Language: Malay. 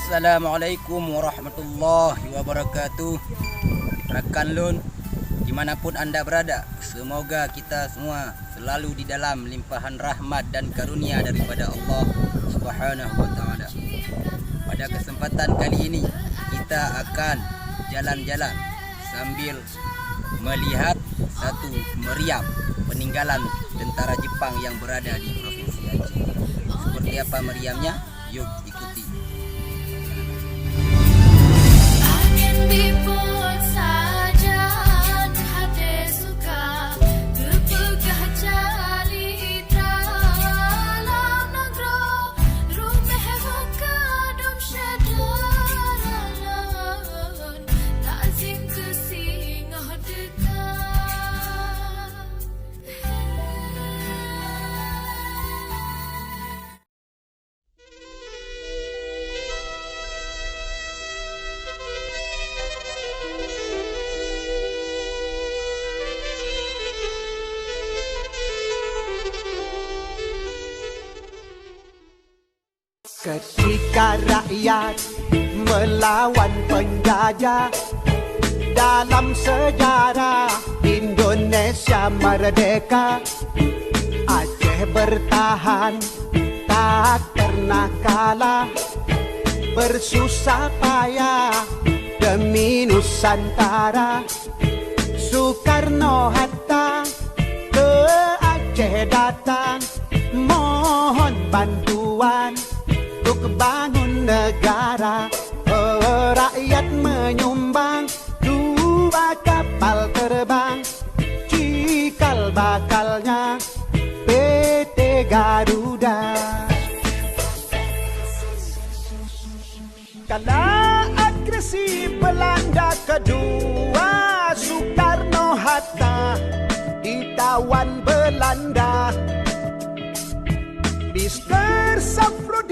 Assalamualaikum warahmatullahi wabarakatuh. Rakan Lun, dimanapun anda berada, semoga kita semua selalu di dalam limpahan rahmat dan karunia daripada Allah Subhanahu wa ta'ala. Pada kesempatan kali ini kita akan jalan-jalan sambil melihat satu meriam peninggalan tentara Jepang yang berada di Provinsi Aceh. Seperti apa meriamnya? Yuk ikuti. Ketika rakyat melawan penjajah, dalam sejarah Indonesia merdeka, Aceh bertahan tak pernah kalah, bersusah payah demi Nusantara. Soekarno-Hatta ke Aceh datang, mohon bantuan untuk bangun negara. Rakyat menyumbang 2 kapal terbang, cikal bakalnya PT Garuda. Kala agresi Belanda kedua, Soekarno-Hatta ditawan Belanda. Mr. Safrud